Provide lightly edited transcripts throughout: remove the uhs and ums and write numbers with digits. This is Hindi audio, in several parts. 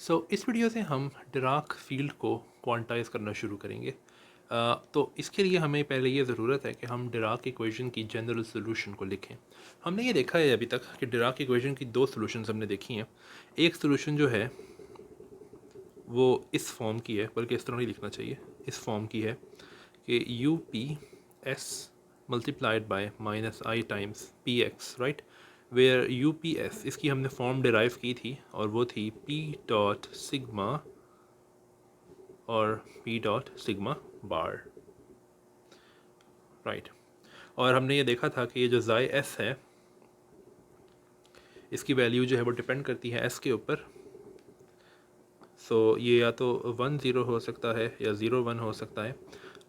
इस वीडियो से हम डिराक फील्ड को क्वांटाइज करना शुरू करेंगे। तो इसके लिए हमें पहले ये ज़रूरत है कि हम डिराक इक्वेशन की जनरल सोल्यूशन को लिखें। हमने ये देखा है अभी तक कि डिराक इक्वेशन की दो सोल्यूशंस हमने देखी हैं। एक सोल्यूशन जो है वो इस फॉर्म की है, बल्कि इस तरह नहीं लिखना चाहिए, इस फॉर्म की है कि U P S multiplied by minus I times P X, right. Where U P S, इसकी हमने फॉर्म डिराइव की थी और वो थी पी डॉट सिग्मा और P dot sigma bar, right. और हमने ये देखा था कि ये जो ज़ाई एस है, इसकी वैल्यू जो है वो डिपेंड करती है एस के ऊपर। ये या तो 1 0 हो सकता है या 0 1 हो सकता है।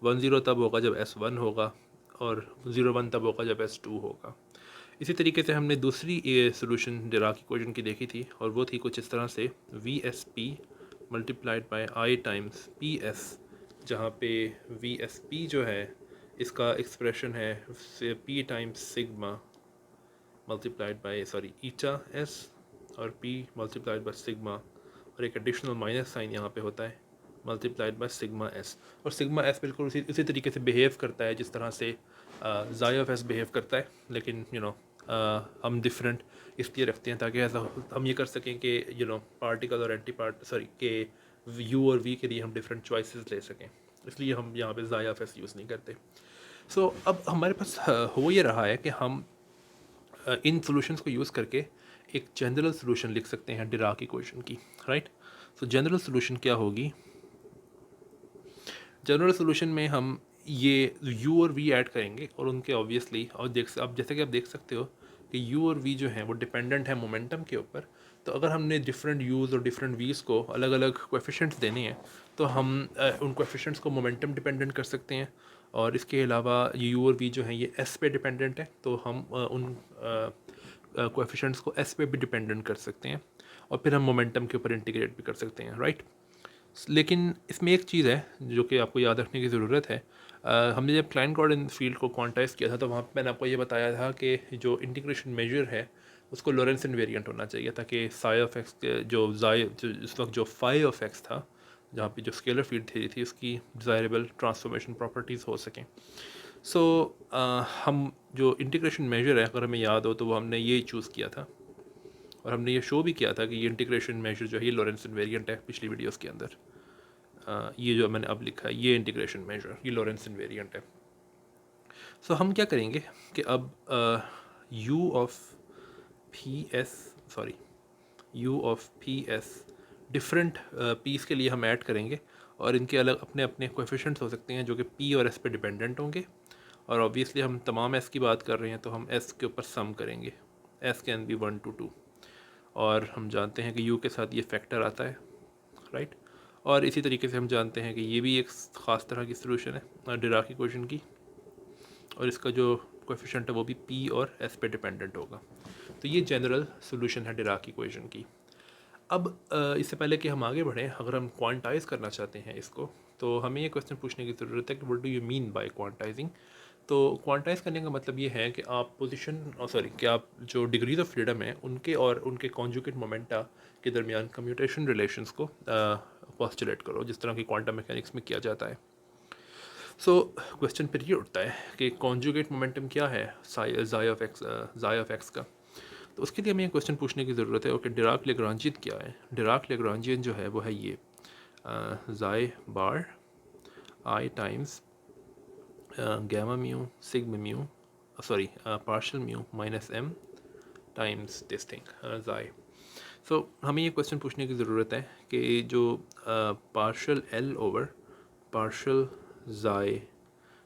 1 0 तब होगा जब एस 1 होगा और 0 1 तब होगा जब एस 2 होगा। इसी तरीके से हमने दूसरी ये सोल्यूशन डिराक इक्वेशन की देखी थी और वो थी कुछ इस तरह से V S P multiplied bye आई टाइम्स पी एस, जहाँ पे वी एस पी जो है इसका एक्सप्रेशन है P times sigma multiplied by eta S और पी मल्टीप्लाइड बाय सिग्मा, और एक एडिशनल माइनस साइन यहाँ पे होता है, मल्टीप्लाइड बाय सिग्मा एस। और सिग्मा एस बिल्कुल उसी तरीके से बिहेव करता है जिस तरह से ज़ाई ऑफ एस बिहेव करता है, लेकिन हम डिफरेंट इसलिए रखते हैं ताकि ऐसा हम ये कर सकें कि पार्टिकल और एंटी पार्ट के यू और वी के लिए हम डिफरेंट चॉइसेस ले सकें, इसलिए हम यहाँ पे ज़ाई ऑफ एस यूज़ नहीं करते। अब हमारे पास हो ये रहा है कि हम इन सॉल्यूशंस को यूज़ करके एक जनरल सॉल्यूशन लिख सकते हैं डिराक इक्वेशन की, राइट। जनरल सॉल्यूशन क्या होगी? जनरल सॉल्यूशन में हम ये u और v ऐड करेंगे और उनके ऑब्वियसली, और अब जैसे कि आप देख सकते हो कि u और v जो हैं वो डिपेंडेंट है मोमेंटम के ऊपर। तो अगर हमने डिफरेंट u's और डिफरेंट v's को अलग अलग कोएफिशिएंट्स देने हैं तो हम उन कोएफिशिएंट्स को मोमेंटम डिपेंडेंट कर सकते हैं। और इसके अलावा ये u और v जो हैं ये s पे डिपेंडेंट है, तो हम उन कोएफिशिएंट्स को s पे भी डिपेंडेंट कर सकते हैं और फिर हम मोमेंटम के ऊपर इंटीग्रेट भी कर सकते हैं, राइट। लेकिन इसमें एक चीज़ है जो कि आपको याद रखने की ज़रूरत है। हमने जब क्लाइंट गॉर्डन फील्ड को क्वांटाइज़ किया था तो वहाँ पे मैंने आपको ये बताया था कि जो इंटीग्रेशन मेजर है उसको लॉरेंस इनवेरिएंट होना चाहिए, ताकि साई ऑफ एक्स के जो इस वक्त जो फाई ऑफ एक्स था, जहाँ पे जो स्केलर फील्ड थी उसकी डिज़ायरेबल ट्रांसफॉर्मेशन प्रॉपर्टीज़ हो सकें। हम जो इंटीग्रेशन मेजर है, अगर हमें याद हो तो वो हमने ये चूज़ किया था और हमने ये शो भी किया था कि ये इंटीग्रेशन मेजर जो है ये लॉरेंस इनवेरिएंट है पिछली वीडियोस के अंदर। ये जो मैंने अब लिखा है ये इंटीग्रेशन मेजर, ये लॉरेंस इनवेरिएंट है। हम क्या करेंगे कि अब u of P S sorry u of P S different piece के लिए हम ऐड करेंगे और इनके अलग अपने अपने कोएफिशिएंट्स हो सकते हैं जो कि p और s पे डिपेंडेंट होंगे। और ऑब्वियसली हम तमाम s की बात कर रहे हैं तो हम s के ऊपर सम करेंगे, s कैन बी 1 to 2। और हम जानते हैं कि u के साथ ये फैक्टर आता है, राइट। और इसी तरीके से हम जानते हैं कि ये भी एक ख़ास तरह की सोल्यूशन है डिराक इक्वेशन की, और इसका जो कोएफिशिएंट है वो भी p और s पे डिपेंडेंट होगा। तो ये जनरल सोल्यूशन है डिराक इक्वेशन की। अब इससे पहले कि हम आगे बढ़ें, अगर हम क्वांटाइज़ करना चाहते हैं इसको, तो हमें ये क्वेश्चन पूछने की ज़रूरत है कि what do you mean by quantizing. तो क्वांटाइज़ करने का मतलब ये है कि आप कि आप जो डिग्रीज ऑफ फ्रीडम है उनके और उनके कॉन्जुगेट मोमेंटा के दरमियान कम्यूटेशन रिलेशंस को पोस्टुलेट करो, जिस तरह की क्वांटम मैकेनिक्स में किया जाता है। क्वेश्चन फिर ये उठता है कि कॉन्जुगेट मोमेंटम क्या है ज़ाई ऑफ एक्स का। तो उसके लिए हमें क्वेश्चन पूछने की ज़रूरत है ओके, डिराक लेग्रांजियन क्या है। डिराक लेग्रांजियन जो है वो है ये xi bar i times gamma mu sigma mu partial mu minus m times this thing xi. हमें ये क्वेश्चन पूछने की ज़रूरत है कि जो partial l over partial xi,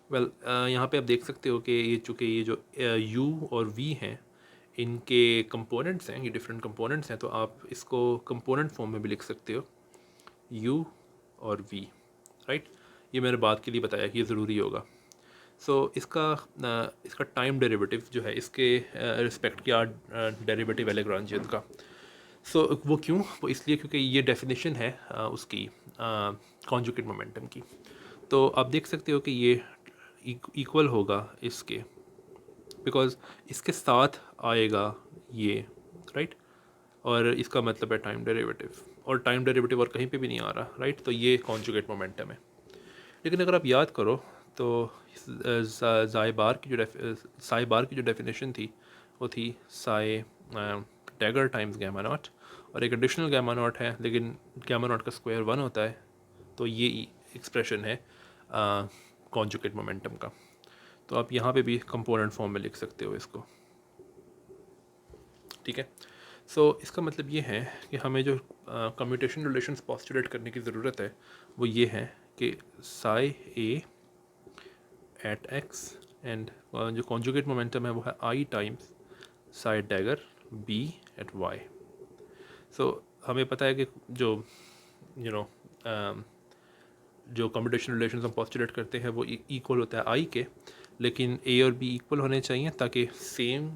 यहाँ पे आप देख सकते हो कि ये जो u और v हैं इनके कंपोनेंट्स हैं, ये डिफरेंट कंपोनेंट्स हैं, तो आप इसको कंपोनेंट फॉर्म में भी लिख सकते हो u और v, राइट। ये मैंने बात के लिए बताया कि ये ज़रूरी होगा। इसका टाइम डेरिवेटिव जो है इसके रिस्पेक्ट क्या डेरिवेटिव है लेग्रांजियन का। वो क्यों? वो इसलिए क्योंकि ये डेफिनेशन है उसकी कॉन्जुगेट मोमेंटम की। तो आप देख सकते हो कि ये इक्वल होगा इसके, बिकॉज इसके साथ आएगा ये, राइट। और इसका मतलब है टाइम डेरिवेटिव, और टाइम डेरिवेटिव और कहीं पे भी नहीं आ रहा, राइट। तो ये कॉन्जुगेट मोमेंटम है। लेकिन अगर आप याद करो तो साई बार की जो डेफिनेशन थी वो थी psi dagger times gamma naught, और एक एडिशनल गैमा नॉट है, लेकिन गैमा नॉट का स्क्वायर 1 होता है। तो ये एक्सप्रेशन है कॉन्जुगेट मोमेंटम का। तो आप यहाँ पे भी कंपोनेंट फॉर्म में लिख सकते हो इसको, ठीक है। सो इसका मतलब ये है कि हमें जो कम्यूटेशन रिलेशंस पोस्टुलेट करने की ज़रूरत है वो ये है कि psi A at X and जो कॉन्जुगेट मोमेंटम है वो है i times psi dagger B at Y. So हमें पता है कि जो यू नो जो कम्यूटेशन रिलेशंस हम पोस्टुलेट करते हैं वो इक्वल होता है आई के, लेकिन ए और बी इक्वल होने चाहिए ताकि सेम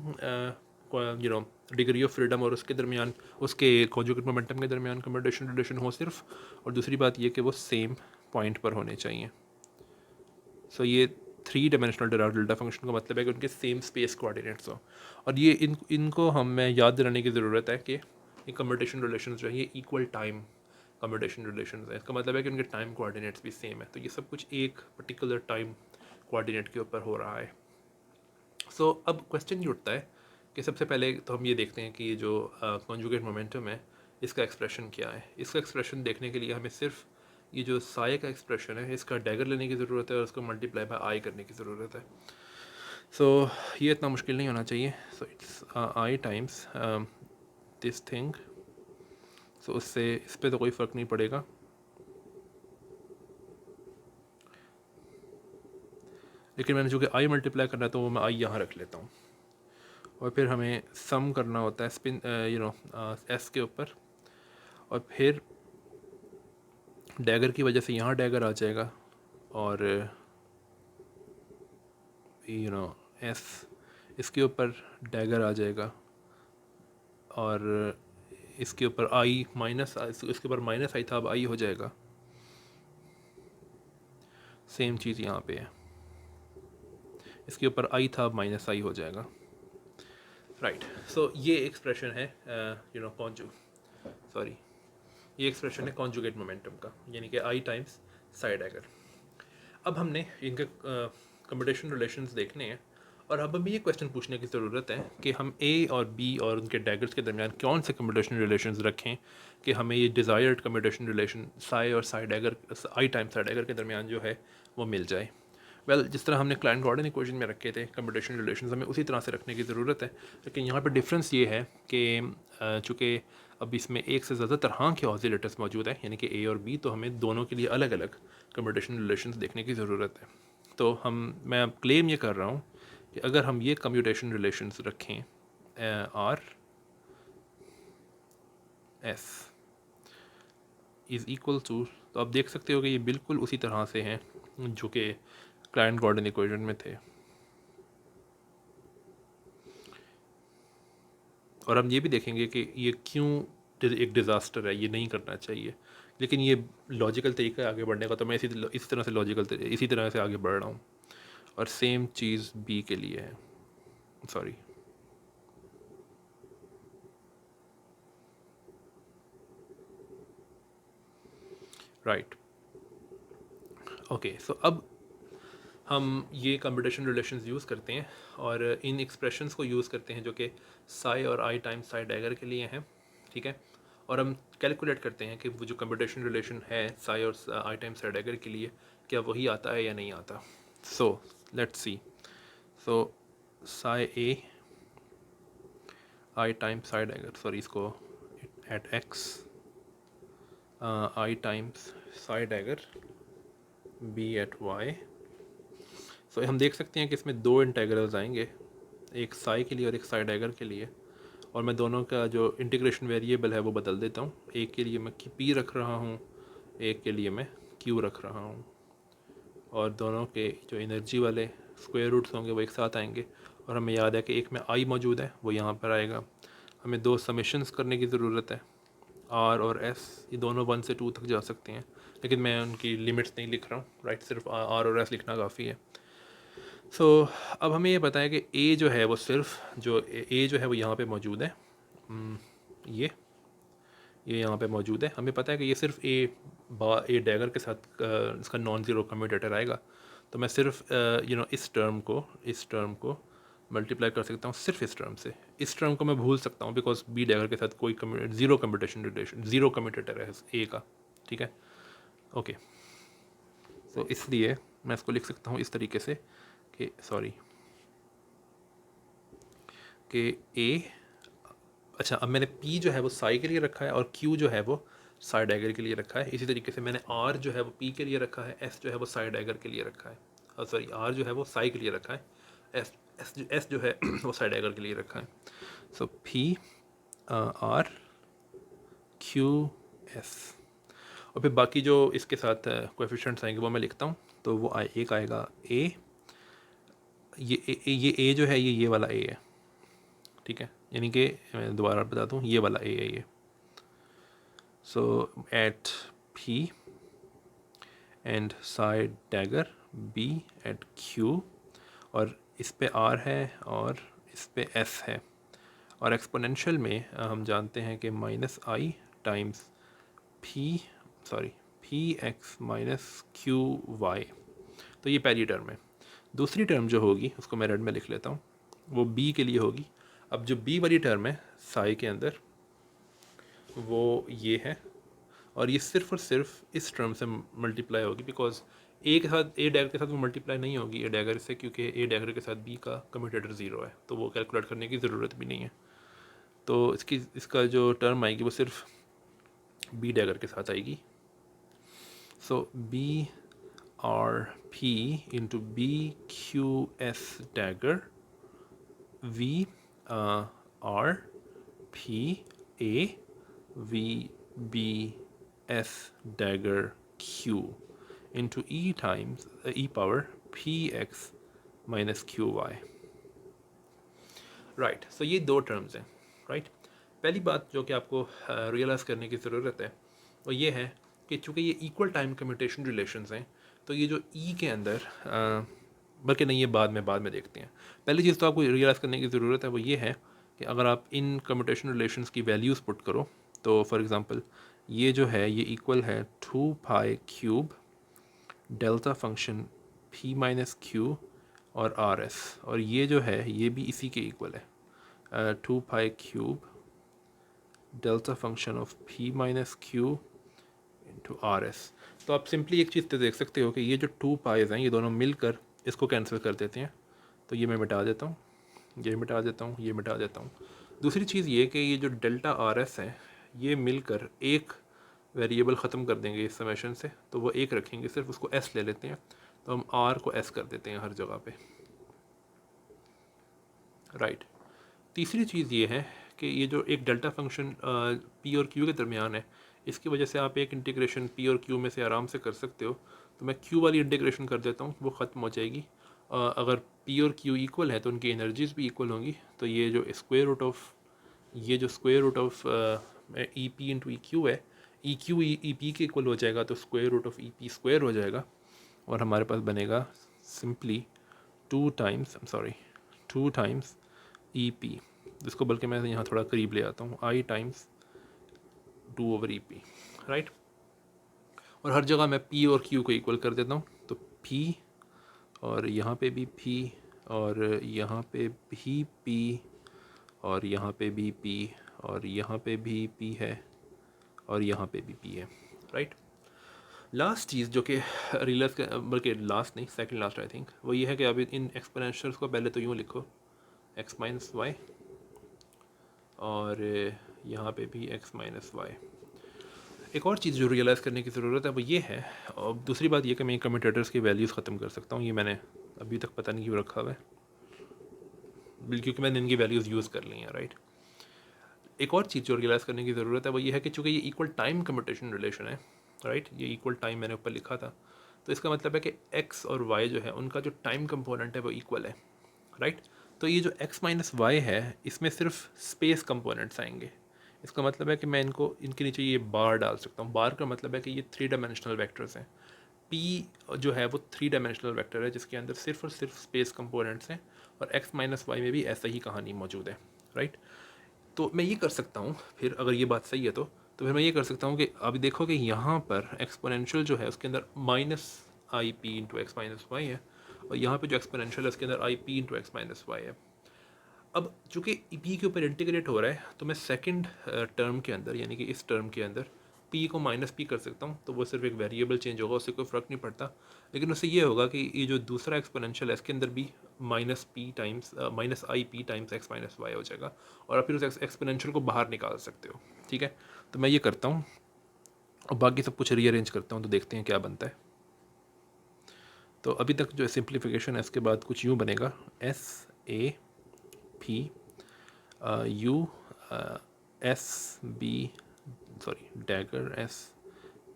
डिग्री ऑफ फ्रीडम और उसके दरमियान, उसके कॉन्जुगेट मोमेंटम के दरमियान कम्यूटेशन रिलेशन हो सिर्फ। और दूसरी बात ये कि वो सेम पॉइंट पर होने चाहिए। सो ये 3 डायमेंशनल डिराक डेल्टा फंक्शन का मतलब है कि उनके सेम स्पेस कोऑर्डिनेट्स हो। और ये इनको हमें याद दिलाने की ज़रूरत है कि ये कम्यूटेशन रिलेशन जो है ये इक्वल टाइम कम्यूटेशन रिलेशन है। इसका मतलब है कि उनके टाइम कोऑर्डिनेट्स भी सेम है। तो ये सब कुछ एक पर्टिकुलर टाइम कोऑर्डिनेट के ऊपर हो रहा है। सो अब क्वेश्चन ये उठता है कि सबसे पहले तो हम ये देखते हैं कि ये जो कॉन्जुगेट मोमेंटम है इसका एक्सप्रेशन क्या है। इसका एक्सप्रेशन देखने के लिए हमें सिर्फ ये जो साई का एक्सप्रेशन है इसका डैगर लेने की ज़रूरत है और उसको मल्टीप्लाई बाय आई करने की ज़रूरत है। सो ये इतना मुश्किल नहीं होना चाहिए। So it's i times this thing. So उससे इस पर तो कोई फ़र्क नहीं पड़ेगा, लेकिन मैंने जो कि आई मल्टीप्लाई करना है तो वो मैं आई यहाँ रख लेता हूँ। और फिर हमें सम करना होता है स्पिन एस के ऊपर, और फिर डैगर की वजह से यहाँ डैगर आ जाएगा और एस इसके ऊपर डैगर आ जाएगा और इसके ऊपर आई माइनस, इसके ऊपर माइनस आई था अब आई हो जाएगा। सेम चीज़ यहाँ पे है, इसके ऊपर आई था अब माइनस आई हो जाएगा, राइट। सो ये एक्सप्रेशन है ये एक्सप्रेशन है कॉन्जुगेट मोमेंटम का, यानी कि आई टाइम्स साई डैगर। अब हमने इनके कम्यूटेशन रिलेशंस देखने हैं और अब हमें ये क्वेश्चन पूछने की ज़रूरत है कि हम ए और बी और उनके डैगर्स के दरमियान कौन से कम्यूटेशन रिलेशंस रखें कि हमें ये डिज़ायर्ड कम्यूटेशन रिलेशन साई और साई डैगर, आई टाइम साई डैगर के दरमियान जो है वो मिल जाए। जिस तरह हमने क्लाइंट गॉर्डन इक्वेशन में रखे थे कम्यूटेशन रिलेशंस, हमें उसी तरह से रखने की ज़रूरत है। लेकिन यहाँ पर डिफरेंस ये है कि चूँकि अब इसमें एक से ज़्यादा तरह के ऑसिलेटर्स मौजूद हैं, यानी कि ए और बी, तो हमें दोनों के लिए अलग अलग कम्यूटेशन रिलेशंस देखने की ज़रूरत है। तो मैं अब क्लेम ये कर रहा हूँ कि अगर हम ये कम्यूटेशन रिलेशंस रखें R S is equal to, तो आप देख सकते हो कि ये बिल्कुल उसी तरह से हैं जो कि क्लाइंट गॉर्डन इक्वेशन में थे। और हम ये भी देखेंगे कि ये क्यों एक डिज़ास्टर है, ये नहीं करना चाहिए। लेकिन ये लॉजिकल तरीका है आगे बढ़ने का, तो मैं इसी तरह से इसी तरह से आगे बढ़ रहा हूँ। और सेम चीज़ बी के लिए है, सॉरी। Right, okay. सो अब हम ये कम्यूटेशन रिलेशंस यूज़ करते हैं और इन एक्सप्रेशंस को यूज़ करते हैं जो कि साई और आई टाइम साई डैगर के लिए हैं, ठीक है। और हम कैलकुलेट करते हैं कि वो जो कम्यूटेशन रिलेशन है साई और आई टाइम साई डैगर के लिए क्या वही आता है या नहीं आता। So let's see. So psi A i time psi dagger, sorry इसको at X i times psi dagger B at Y. So हम देख सकते हैं कि इसमें दो इंटेग्रल्स आएंगे, एक साई के लिए और एक साई डैगर के लिए। और मैं दोनों का जो इंटीग्रेशन वेरिएबल है वो बदल देता हूँ। एक के लिए मैं पी रख रहा हूँ, एक के लिए मैं क्यू रख रहा हूँ। और दोनों के जो एनर्जी वाले स्क्वायर रूट्स होंगे वो एक साथ आएंगे। और हमें याद है कि एक में आई मौजूद है, वो यहाँ पर आएगा। हमें दो समेशंस करने की ज़रूरत है, आर और एस, ये दोनों 1 से 2 तक जा सकते हैं, लेकिन मैं उनकी लिमिट्स नहीं लिख रहा हूँ, राइट। सिर्फ आर और एस लिखना काफ़ी है। सो अब हमें ये पता है कि ए जो है वो सिर्फ जो ए जो है वो यहाँ पे मौजूद है। ये यहाँ पे मौजूद है। हमें पता है कि ये सिर्फ ए डैगर के साथ इसका नॉन ज़ीरो कम्यूटेटर आएगा, तो मैं सिर्फ इस टर्म को मल्टीप्लाई कर सकता हूँ सिर्फ इस टर्म से। इस टर्म को मैं भूल सकता हूँ बिकॉज बी डैगर के साथ कोई zero commutation relation, zero commutator है ए का, ठीक है, ओके। तो इसलिए मैं इसको लिख सकता हूँ इस तरीके से कि ए, अच्छा अब मैंने P जो है वो साई के लिए रखा है और Q जो है वो साई डैगर के लिए रखा है। इसी तरीके से मैंने R जो है वो P के लिए रखा है, S जो है वो साई डैगर के लिए रखा है, सॉरी R जो है वो साई के लिए रखा है, S जो है वो साई डैगर के लिए रखा है। सो P R Q S, और फिर बाकी जो इसके साथ कोएफिशिएंट्स आएंगे वो मैं लिखता हूँ। तो वो एक आएगा A, ये A जो है ये वाला A है, ठीक है, यानी कि मैं दोबारा बता दूँ ये वाला A है ये। So at P and psi dagger B at Q, और इस पे R है और इस पे S है, और एक्सपोनेंशियल में हम जानते हैं कि माइनस आई times P X minus Q Y. तो ये पहली टर्म है। दूसरी टर्म जो होगी उसको मैं रेड में लिख लेता हूँ, वो B के लिए होगी। अब जो B वाली टर्म है साई के अंदर वो ये है, और ये सिर्फ और सिर्फ इस टर्म से मल्टीप्लाई होगी बिकॉज ए के साथ ए डैगर के साथ वो मल्टीप्लाई नहीं होगी ए डैगर से, क्योंकि ए डैगर के साथ बी का कम्यूटेटर ज़ीरो है, तो वो कैलकुलेट करने की ज़रूरत भी नहीं है। तो इसका जो टर्म आएगी वो सिर्फ बी डैगर के साथ आएगी। So B R P into B Q S dagger V R P A V B S dagger Q into E times E power P X minus Q Y. Right, so ये दो टर्म्स हैं, राइट। पहली बात जो कि आपको रियलाइज़ करने की ज़रूरत है वो ये है कि चूँकि ये इक्वल टाइम कम्यूटेशन रिलेशंस हैं, तो ये जो ई के अंदर बल्कि नहीं, ये बाद में देखते हैं। पहली चीज़ तो आपको रियलाइज़ करने की ज़रूरत है वो ये है कि अगर आप इन कम्यूटेशन रिलेशंस की वैल्यूज़ पुट करो, तो फॉर एग्ज़ाम्पल ये जो है ये इक्वल है 2 पाई cube delta function p minus Q और आर एस, और ये जो है ये भी इसी के इक्वल है 2 पाई cube delta function of p minus Q into R S. तो आप सिंपली एक चीज़ तो देख सकते हो कि ये जो 2 पाइज हैं ये दोनों मिलकर इसको कैंसिल कर देते हैं, तो ये मैं मिटा देता हूँ, ये मिटा देता हूँ, ये मिटा देता हूँ। दूसरी चीज़ ये कि ये जो डेल्टा आर एस है ये मिलकर एक वेरिएबल ख़त्म कर देंगे इस समेशन से, तो वो एक रखेंगे, सिर्फ उसको एस ले लेते हैं, तो हम आर को एस कर देते हैं हर जगह पे, राइट। तीसरी चीज़ ये है कि ये जो एक डेल्टा फंक्शन पी और क्यू के दरमियान है, इसकी वजह से आप एक इंटीग्रेशन पी और क्यू में से आराम से कर सकते हो। तो मैं क्यू वाली इंटीग्रेशन कर देता हूँ, वो ख़त्म हो जाएगी। अगर पी और क्यू इक्वल है तो उनकी एनर्जीज़ भी इक्वल होंगी, तो ये जो square root of E P into E Q है, ई क्यू ई पी के इक्वल हो जाएगा, तो square root of E P square हो जाएगा, और हमारे पास बनेगा सिंपली 2 टाइम्स ई पी, जिसको बल्कि मैं यहाँ थोड़ा करीब ले आता हूँ, i times 2 over E P, right. और हर जगह मैं पी और क्यू को इक्वल कर देता हूँ, तो पी और यहाँ पे भी पी और यहाँ पे भी पी और यहाँ पे भी पी और यहाँ पे भी पी है और यहाँ पे भी पी है, राइट। लास्ट चीज़ जो कि रियलाइज बल्कि लास्ट नहीं, सेकंड लास्ट आई थिंक, वो ये है कि अभी इन एक्सपोनेंशियल्स को पहले तो यूँ लिखो x माइनस वाई, और यहाँ पे भी x माइनस वाई। एक और चीज़ जो रियलाइज़ करने की ज़रूरत है वो ये है, और दूसरी बात ये कि मैं कम्यूटेटर्स की वैल्यूज़ ख़त्म कर सकता हूँ, ये मैंने अभी तक पता नहीं क्यों रखा हुआ है, क्योंकि मैंने इनकी वैल्यूज़ यूज़ कर ली हैं, राइट। एक और चीज़ जो रियलाइज़ करने की ज़रूरत है वो ये है कि चूँकि ये इक्वल टाइम कम्यूटेशन रिलेशन है, राइट, ये इक्वल टाइम मैंने ऊपर लिखा था, तो इसका मतलब है कि x और y जो है उनका जो टाइम कंपोनेंट है वो इक्वल है, राइट। तो ये जो x माइनस वाई है इसमें सिर्फ स्पेस कंपोनेंट्स आएंगे। इसका मतलब है कि मैं इनके नीचे ये बार डाल सकता हूँ। बार का मतलब है कि ये 3 डायमेंशनल वेक्टर्स हैं। p जो है वो 3 डायमेंशनल वेक्टर है जिसके अंदर सिर्फ और सिर्फ स्पेस कंपोनेंट्स हैं, और x माइनस वाई में भी ऐसा ही कहानी मौजूद है, राइट। तो मैं ये कर सकता हूँ फिर, अगर ये बात सही है तो फिर मैं ये कर सकता हूँ कि अभी देखो कि यहाँ पर एक्सपोनेंशियल जो है उसके अंदर minus I P into X minus Y है, और यहाँ पे जो एक्सपोनेंशियल है उसके अंदर I P into X minus Y है। अब चूंकि पी के ऊपर इंटीग्रेट हो रहा है तो मैं सेकंड टर्म के अंदर, यानी कि इस टर्म के अंदर पी को माइनस पी कर सकता हूँ, तो वो सिर्फ एक वेरिएबल चेंज होगा, उससे कोई फ़र्क नहीं पड़ता। लेकिन उससे ये होगा कि ये जो दूसरा एक्सपोनेंशियल है इसके अंदर भी minus P times minus I P times X minus Y हो जाएगा, और आप फिर उस एक्सपोनेंशियल को बाहर निकाल सकते हो। ठीक है, तो मैं ये करता हूँ और बाकी सब कुछ रीअरेंज करता हूँ, तो देखते हैं क्या बनता है। तो अभी तक जो सिंप्लीफिकेशन है इसके बाद कुछ यूँ बनेगा, S A P U S B sorry dagger S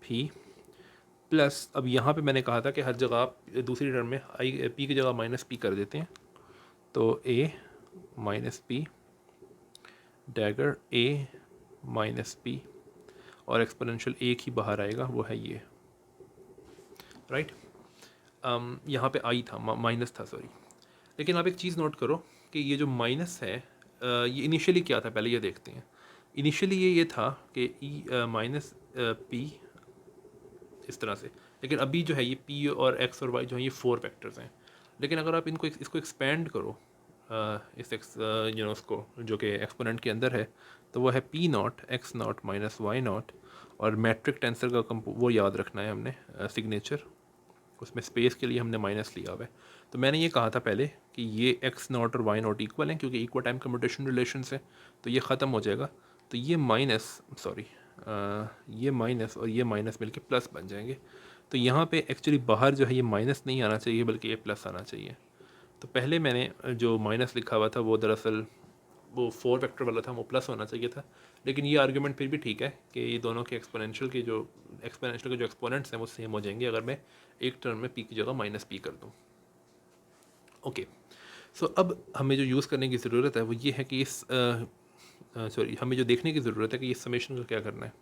P plus, अब यहाँ पे मैंने कहा था कि हर जगह आप दूसरी टर्म में आई पी की जगह माइनस पी कर देते हैं, तो ए माइनस पी डैगर ए माइनस पी, और एक्सपोनेंशियल एक ही बाहर आएगा, वो है ये, राइट। यहाँ पे आई था, माइनस था सॉरी। लेकिन आप एक चीज़ नोट करो कि ये जो माइनस है ये इनिशियली क्या था, पहले ये देखते हैं। इनिशियली ये था कि ई माइनस पी इस तरह से, लेकिन अभी जो है ये पी और एक्स और वाई जो है ये 4 फैक्टर्स हैं। लेकिन अगर आप इनको इसको एक्सपेंड करो इस उसको जो कि एक्सपोनेंट के अंदर है, तो वो है P naught X naught minus Y naught, और मैट्रिक टेंसर का वो याद रखना है हमने, सिग्नेचर, उसमें स्पेस के लिए हमने माइनस लिया हुआ है। तो मैंने ये कहा था पहले कि ये एक्स नॉट और वाई नॉट इक्वल हैं, क्योंकि इक्वल टाइम कम्यूटेशन रिलेशन है, तो ये ख़त्म हो जाएगा। तो ये माइनस सॉरी ये माइनस और ये माइनस मिलके प्लस बन जाएंगे। तो यहाँ पे एक्चुअली बाहर जो है ये माइनस नहीं आना चाहिए, बल्कि ये प्लस आना चाहिए। तो पहले मैंने जो माइनस लिखा हुआ था वो दरअसल वो 4 फैक्टर वाला था, वो प्लस होना चाहिए था। लेकिन ये आर्गुमेंट फिर भी ठीक है कि ये दोनों के एक्सपोनेंशियल के जो एक्सपोनेंट्स हैं वो सेम हो जाएंगे अगर मैं एक टर्म में पी की जगह माइनस पी कर दूँ। ओके, सो अब हमें जो यूज़ करने की ज़रूरत है वो ये है कि इस हमें जो देखने की ज़रूरत है कि इस समेशन का क्या करना है।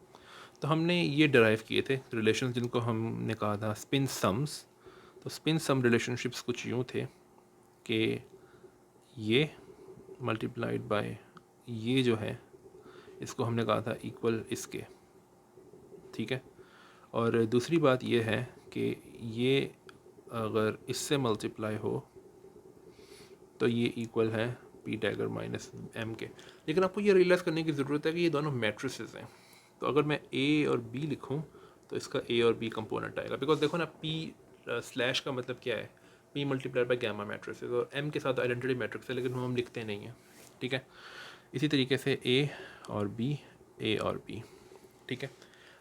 तो हमने ये डिराइव किए थे रिलेशन, जिनको हमने कहा था स्पिन सम्स। तो स्पिन सम रिलेशनशिप्स कुछ यूँ थे कि ये मल्टीप्लाइड बाय ये जो है इसको हमने कहा था इक्वल इसके, ठीक है। और दूसरी बात ये है कि ये अगर इससे मल्टीप्लाई हो तो ये इक्वल है पी डैगर माइनस एम के। लेकिन आपको ये रियलाइज़ करने की ज़रूरत है कि ये दोनों मैट्रिसेस हैं, तो अगर मैं ए और बी लिखूं तो इसका ए और बी कंपोनेंट आएगा, बिकॉज देखो ना पी स्लैश का मतलब क्या है, P multiplied by gamma matrices, और एम के साथ आइडेंटिटी मैट्रिक्स है, लेकिन हम लिखते नहीं हैं, ठीक है। इसी तरीके से ए और बी, ए और बी, ठीक है।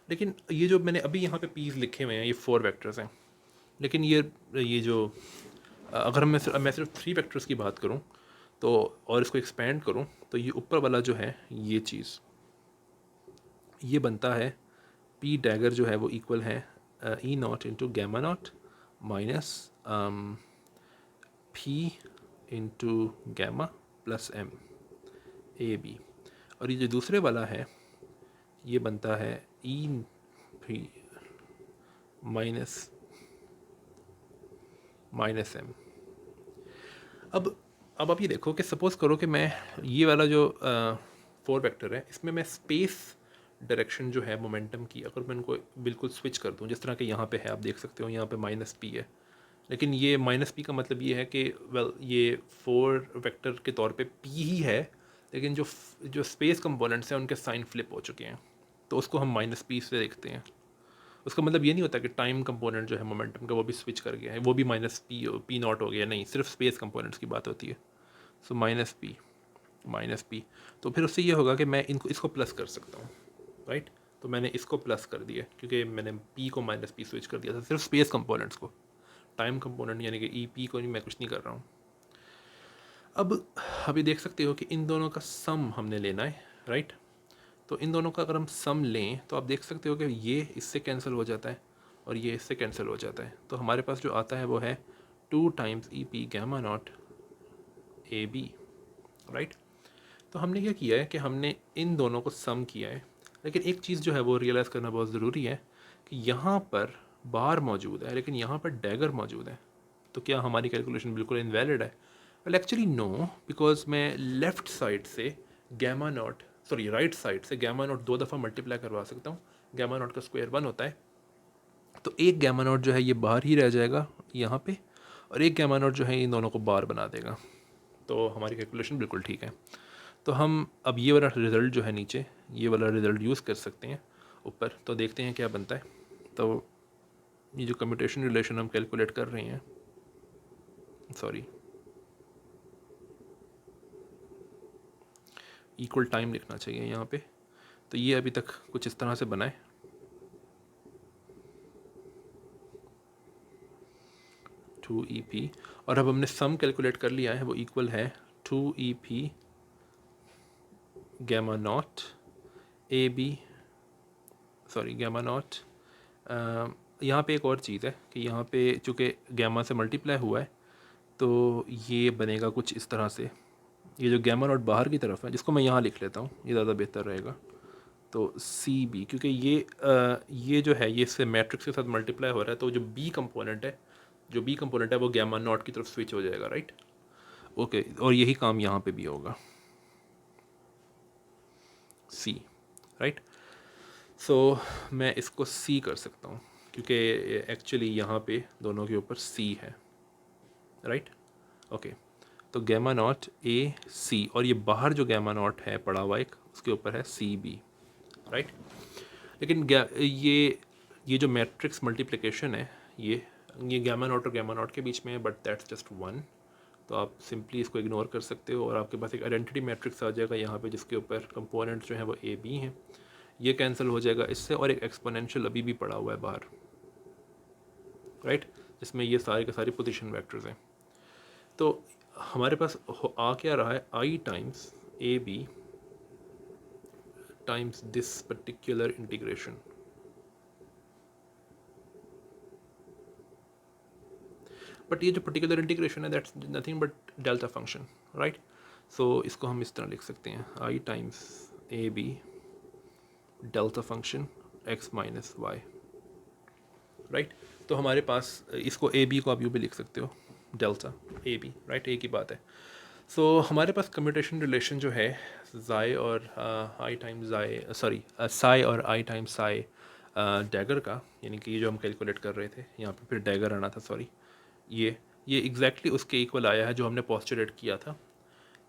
लेकिन ये जो मैंने अभी यहाँ पे पीज लिखे हुए हैं ये 4 वेक्टर्स हैं, लेकिन ये जो अगर मैं सिर्फ 3 वेक्टर्स की बात करूँ तो, और इसको एक्सपेंड करूँ, तो ये ऊपर वाला जो है ये चीज़ ये बनता है पी डैगर जो है वो इक्वल है E naught into gamma naught minus P into gamma plus M A B, और ये जो दूसरे वाला है ये बनता है ई पी माइनस एम। अब आप ये देखो कि सपोज़ करो कि मैं ये वाला जो 4 वेक्टर है इसमें मैं स्पेस डायरेक्शन जो है मोमेंटम की, अगर मैं इनको बिल्कुल स्विच कर दूं, जिस तरह के यहाँ पे है, आप देख सकते हो यहाँ पे माइनस पी है, लेकिन ये माइनस पी का मतलब ये है कि वेल ये 4 वेक्टर के तौर पे पी ही है, लेकिन जो स्पेस कंपोनेंट्स हैं उनके साइन फ्लिप हो चुके हैं, तो उसको हम माइनस पी से देखते हैं। उसका मतलब ये नहीं होता कि टाइम कंपोनेंट जो है मोमेंटम का वो भी स्विच कर गया है, वो भी माइनस पी नॉट हो गया, नहीं, सिर्फ स्पेस कंपोनेंट्स की बात होती है। सो माइनस पी, तो फिर उससे ये होगा कि मैं इसको प्लस कर सकता हूँ, राइट। तो मैंने इसको प्लस कर दिया क्योंकि मैंने पी को माइनस पी स्विच कर दिया था, सिर्फ स्पेस कंपोनेंट्स को, टाइम कंपोनेंट यानी कि ई पी को नहीं, मैं कुछ नहीं कर रहा हूँ। अब अभी देख सकते हो कि इन दोनों का सम हमने लेना है, राइट। तो इन दोनों का अगर हम सम लें तो आप देख सकते हो कि ये इससे कैंसिल हो जाता है और ये इससे कैंसिल हो जाता है, तो हमारे पास जो आता है वो है 2 times E P gamma naught A B, right. तो हमने क्या किया है कि हमने इन दोनों को सम किया है, लेकिन एक चीज़ जो है वो रियलाइज़ करना बहुत ज़रूरी है कि यहाँ पर बार मौजूद है लेकिन यहाँ पर डैगर मौजूद है, तो क्या हमारी कैलकुलेशन बिल्कुल इनवैलिड है? वेल एक्चुअली नो, बिकॉज मैं लेफ़्ट साइड से gamma naught sorry right side से गैमा नॉट 2 दफ़ा मल्टीप्लाई करवा सकता हूँ। गैमा नॉट का स्क्वायर 1 होता है, तो एक गैमा नॉट जो है ये बाहर ही रह जाएगा यहाँ पे, और एक गैमा नॉट जो है इन दोनों को बाहर बना देगा। तो हमारी कैलकुलेशन बिल्कुल ठीक है। तो हम अब ये वाला रिज़ल्ट जो है नीचे, ये वाला रिज़ल्ट यूज़ कर सकते हैं ऊपर। तो देखते हैं क्या बनता है। तो ये जो कम्यूटेशन रिलेशन हम कैलकुलेट कर रहे हैं, सॉरी इक्वल टाइम लिखना चाहिए यहाँ पे। तो ये अभी तक कुछ इस तरह से बना है। टू ई पी, और अब हमने सम कैलकुलेट कर लिया है, वो इक्वल है 2 EP gamma naught A B, sorry gamma naught. यहाँ पे एक और चीज़ है कि यहाँ पे चूँकि गैमा से मल्टीप्लाई हुआ है, तो ये बनेगा कुछ इस तरह से। ये जो गैमा नॉट बाहर की तरफ है, जिसको मैं यहाँ लिख लेता हूँ, ये ज़्यादा बेहतर रहेगा। तो सी बी, क्योंकि ये जो है ये इससे मैट्रिक्स के साथ मल्टीप्लाई हो रहा है, तो जो बी कंपोनेंट है, वो गैमा नॉट की तरफ स्विच हो जाएगा, राइट। ओके, और यही काम यहाँ पे भी होगा, सी, राइट। सो मैं इसको सी कर सकता हूँ, क्योंकि एक्चुअली यहाँ पे दोनों के ऊपर सी है, राइट। ओके, तो गैमा नॉट ए सी, और ये बाहर जो गैमा नॉट है पड़ा हुआ एक, उसके ऊपर है सी बी, राइट। लेकिन ये जो मैट्रिक्स मल्टीप्लिकेशन है, ये गैमा नॉट और गैमा नॉट के बीच में है, बट दैट्स जस्ट वन। तो आप सिंपली इसको इग्नोर कर सकते हो, और आपके पास एक आइडेंटिटी मैट्रिक्स आ जाएगा यहाँ पे, जिसके ऊपर कंपोनेंट्स जो हैं वो ए बी हैं। ये कैंसिल हो जाएगा इससे, और एक एक्सपोनेंशियल अभी भी पड़ा हुआ है बाहर, राइट, जिसमें ये सारे के सारे पोजीशन वेक्टर्स हैं। तो हमारे पास आ क्या रहा है, i times A B times this particular integration. But ये जो पर्टिकुलर इंटीग्रेशन है that's nothing but delta function, right. So इसको हम इस तरह लिख सकते हैं, i times A B delta function X minus Y, right. तो हमारे पास इसको ए बी को आप यूँ भी लिख सकते हो, डेल्टा ए बी, राइट, एक ही बात है। सो हमारे पास कम्यूटेशन रिलेशन जो है जाई और आई टाइम्स जाई, सॉरी साई और आई टाइम्स साई डैगर का, यानी कि ये जो हम कैलकुलेट कर रहे थे, यहाँ पे फिर डैगर आना था, सॉरी, ये एग्जैक्टली उसके इक्वल आया है जो हमने पोस्टुलेट किया था।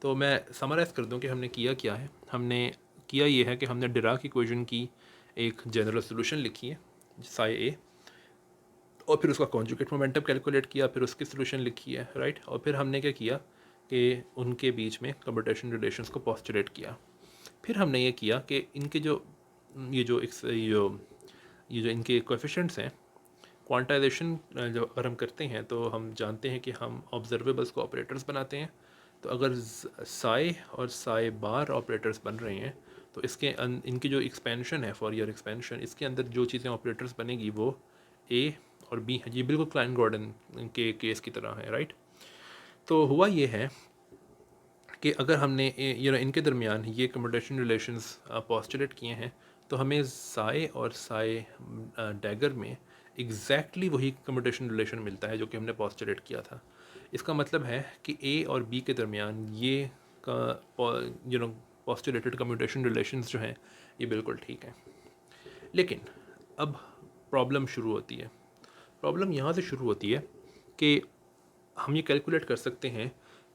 तो मैं समराइज़ कर दूं कि हमने किया क्या है। हमने किया ये है कि हमने डिराक इक्वेशन की एक जनरल सोल्यूशन लिखी है साई ए, और फिर उसका कॉन्जुगेट मोमेंटम कैलकुलेट किया, फिर उसकी सोल्यूशन लिखी है, राइट। और फिर हमने क्या किया कि उनके बीच में कम्यूटेशन रिलेशंस को पोस्टुलेट किया। फिर हमने ये किया कि इनके जो ये जो इनके कोएफिशिएंट्स हैं, क्वांटाइजेशन जो अगर हम करते हैं तो हम जानते हैं कि हम ऑब्जर्वेबल्स को ऑपरेटर्स बनाते हैं। तो अगर साई और साई बार ऑपरेटर्स बन रहे हैं, तो इनकी जो एक्सपेंशन है, फॉरियर एक्सपेंशन, इसके अंदर जो चीज़ें ऑपरेटर्स बनेगी वो ए और बी हैं। ये बिल्कुल क्लाइन गॉर्डन के केस की तरह है, राइट। तो हुआ ये है कि अगर हमने इनके दरमियान ये कम्यूटेशन रिलेशंस पोस्टुलेट किए हैं, तो हमें साई और साई डैगर में एग्जैक्टली वही कम्यूटेशन रिलेशन मिलता है जो कि हमने पोस्टुलेट किया था। इसका मतलब है कि ए और बी के दरमियान ये पोस्टुलेटेड कम्यूटेशन रिलेशंस जो हैं ये बिल्कुल ठीक हैं। लेकिन अब प्रॉब्लम शुरू होती है। प्रॉब्लम यहाँ से शुरू होती है कि हम ये कैलकुलेट कर सकते हैं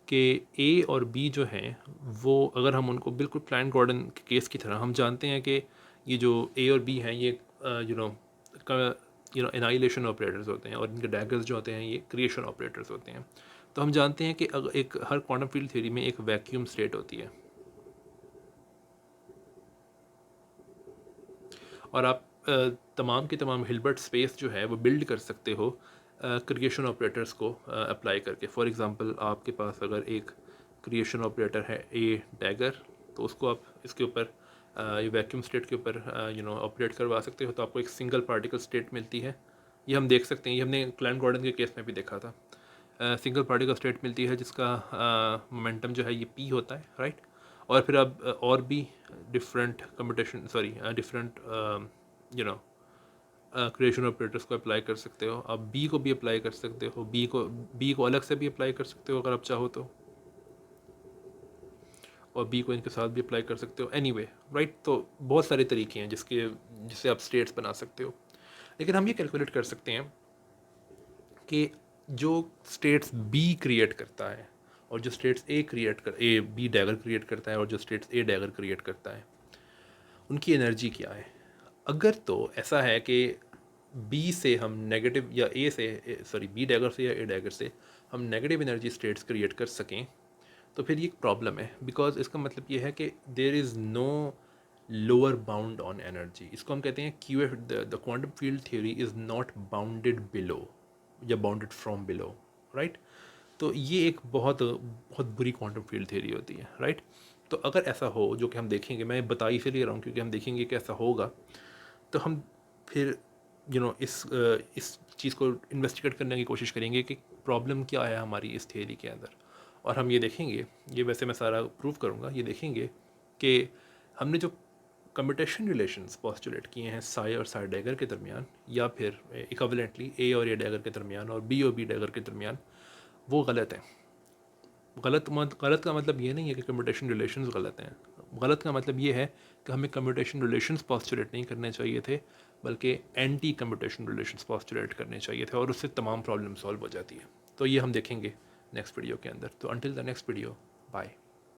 कि ए और बी जो हैं वो, अगर हम उनको बिल्कुल क्लाइंट गॉर्डन के केस की तरह, हम जानते हैं कि ये जो ए और बी हैं ये एनाइलेशन ऑपरेटर्स होते हैं, और इनके डैगर्स जो होते हैं ये क्रिएशन ऑपरेटर्स होते हैं। तो हम जानते हैं कि अगर हर क्वांटम फील्ड थ्योरी में एक वैक्यूम स्टेट होती है, और आप तमाम के तमाम हिल्बर्ट स्पेस जो है वो बिल्ड कर सकते हो क्रिएशन ऑपरेटर्स को अप्लाई करके। फॉर एग्जांपल, आपके पास अगर एक क्रिएशन ऑपरेटर है ए डैगर, तो उसको आप इसके ऊपर ये वैक्यूम स्टेट के ऊपर ऑपरेट करवा सकते हो, तो आपको एक सिंगल पार्टिकल स्टेट मिलती है। ये हम देख सकते हैं, ये हमने क्लाइंट गॉर्डन के केस में भी देखा था। सिंगल पार्टिकल स्टेट मिलती है जिसका मोमेंटम जो है ये पी होता है, राइट। और फिर आप और भी different commutation, sorry different creation operators को अप्लाई कर सकते हो। आप बी को भी अप्लाई कर सकते हो, बी को अलग से भी अप्लाई कर सकते हो अगर आप चाहो तो। और बी को इनके साथ भी अप्लाई कर सकते हो एनीवे, राइट। तो बहुत सारे तरीके हैं जिससे आप स्टेट्स बना सकते हो। लेकिन हम ये कैलकुलेट कर सकते हैं कि जो स्टेट्स बी क्रिएट करता है और जो states A B dagger create करता है और जो स्टेट्स ए डैगर क्रिएट करता है, उनकी एनर्जी क्या है। अगर तो ऐसा है कि बी से हम नेगेटिव या ए से सॉरी बी डैगर से या ए डैगर से हम नेगेटिव एनर्जी स्टेट्स क्रिएट कर सकें, तो फिर ये एक प्रॉब्लम है, बिकॉज इसका मतलब ये है कि there is no lower bound on energy. इसको हम कहते हैं Q F, the quantum field theory is not bounded below या बाउंडेड फ्रॉम बिलो, राइट। तो ये एक बहुत बहुत बुरी क्वांटम फील्ड थ्योरी होती है, राइट। तो अगर ऐसा हो, जो कि हम देखेंगे, मैं बता इसीलिए रहा हूँ क्योंकि हम देखेंगे कि ऐसा होगा, तो हम फिर इस चीज़ को इन्वेस्टिगेट करने की कोशिश करेंगे कि प्रॉब्लम क्या है हमारी इस थियरी के अंदर। और हम ये देखेंगे, ये वैसे मैं सारा प्रूव करूँगा, ये देखेंगे कि हमने जो कम्यूटेशन रिलेशंस पोस्टुलेट किए हैं साई और साई डैगर के दरमियान, या फिर इक्विवेलेंटली ए और ए डैगर के दरमियान और बी डैगर के दरमियान, वो गलत हैं। गलत का मतलब ये नहीं है कि कम्यूटेशन रिलेशंस गलत हैं। गलत का मतलब ये है कि हमें कम्यूटेशन रिलेशंस पोस्टुलेट नहीं करने चाहिए थे, बल्कि एंटी कम्यूटेशन रिलेशंस पोस्टुलेट करने चाहिए थे, और उससे तमाम प्रॉब्लम सॉल्व हो जाती है। तो ये हम देखेंगे नेक्स्ट वीडियो के अंदर। तो until the next video, bye.